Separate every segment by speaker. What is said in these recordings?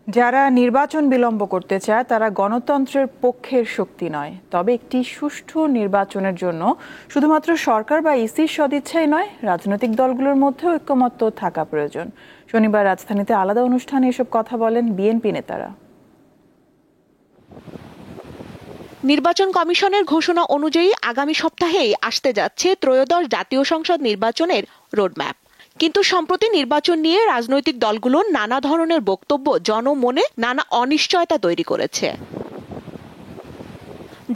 Speaker 1: যারা নির্বাচন বিলম্ব করতে চায় তারা গণতন্ত্রের পক্ষের শক্তি নয়, তবে একটি সুষ্ঠু নির্বাচনের জন্য শুধুমাত্র সরকার বা ইসির সদিচ্ছাই নয়, রাজনৈতিক দলগুলোর মধ্যে ঐক্যমত্য থাকা প্রয়োজন। শনিবার রাজধানীতে আলাদা অনুষ্ঠানে এসব কথা বলেন বিএনপি নেতারা।
Speaker 2: নির্বাচন কমিশনের ঘোষণা অনুযায়ী আগামী সপ্তাহেই আসতে যাচ্ছে ত্রয়োদশ জাতীয় সংসদ নির্বাচনের রোডম্যাপ। কিন্তু সম্প্রতি নির্বাচন নিয়ে রাজনৈতিক দলগুলোর নানা ধরনের বক্তব্য জনমনে নানা অনিশ্চয়তা তৈরি করেছে।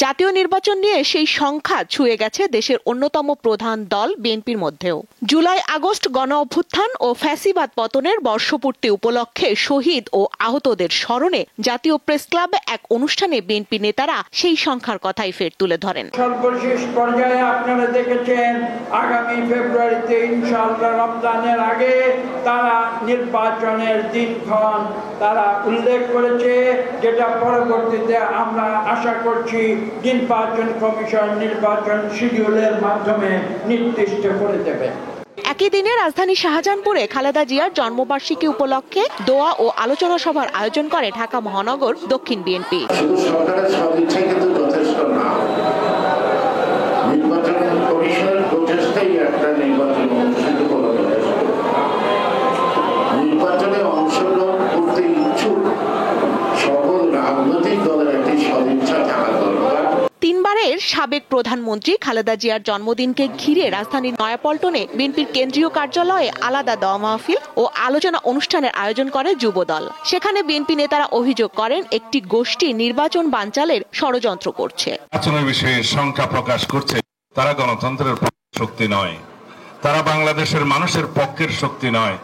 Speaker 2: জাতীয় নির্বাচন নিয়ে সেই সংখ্যা ছুঁয়ে গেছে দেশের অন্যতম প্রধান দল বিএনপির মধ্যেও। জুলাই আগস্ট গণ অভ্যুত্থান ও ফ্যাসিবাদ পতনের বর্ষপূর্তি উপলক্ষে শহীদ ও আহতদের স্মরণে জাতীয় প্রেস ক্লাবে এক অনুষ্ঠানে বিএনপি নেতারা সেই সংখ্যার কথাই ফের তুলে ধরেন।
Speaker 3: সর্বশেষ পর্যায়ে আপনারা দেখেছেন আগামী ফেব্রুয়ারিতে ইনশাআল্লাহ রমজানের আগে তারা নির্বাচনের দিনক্ষণ তারা উল্লেখ করেছে, যেটা পরবর্তীতে আমরা আশা করছি নির্বাচন কমিশন নির্বাচন শিডিউলের মাধ্যমে নির্দিষ্ট করে দেবে।
Speaker 2: একই দিনে রাজধানী শাহজাহানপুরে খালেদা জিয়ার জন্মবার্ষিকী উপলক্ষে দোয়া ও আলোচনা সভার আয়োজন করে ঢাকা মহানগর দক্ষিণ বিএনপি।
Speaker 4: সরকারের সদিচ্ছা কিন্তু যথেষ্ট না, নির্বাচন কমিশনের প্রচেষ্টাই একটা নির্বাচন অনুষ্ঠিত করা যথেষ্ট। নির্বাচনে অংশগ্রহণ করতে ইচ্ছুক সকল রাজনৈতিক দলের একটি সদিচ্ছা থাকা দরকার।
Speaker 2: তিনবারের সাবেক প্রধানমন্ত্রী খালেদা জিয়ার জন্মদিনকে ঘিরে রাজধানীর নয়াপল্টনে বিএনপির কেন্দ্রীয় কার্যালয়ে আলাদা দোয়া মাহফিল ও আলোচনা অনুষ্ঠানের আয়োজন করে যুবদল। সেখানে বিএনপি নেতারা অভিযোগ করেন একটি গোষ্ঠী নির্বাচন বানচালের ষড়যন্ত্র করছে।
Speaker 5: নির্বাচনের বিষয়ে শঙ্কা প্রকাশ করছে। তারা গণতন্ত্রের শক্তি নয়, তারা বাংলাদেশের মানুষের পক্ষের শক্তি নয়।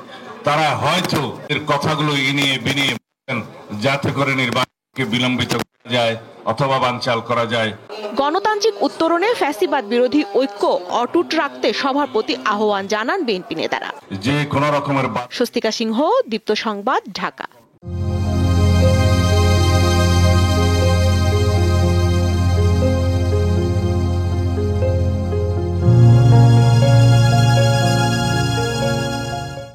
Speaker 5: তারা হয়তো এর কথাগুলো ইনিয়ে বিনিয়ে যাতে করে নির্বাচনকে বিলম্বিত করা যায় অথবা বানচাল করা যায়।
Speaker 2: গণতান্ত্রিক উত্তরণে ফ্যাসিবাদ বিরোধী ঐক্য অটুট রাখতে সবার প্রতি আহ্বান জানান বিএনপি নেতারা।
Speaker 5: যে কোন রকমের
Speaker 2: স্বস্তিকা সিংহ, দীপ্ত সংবাদ, ঢাকা।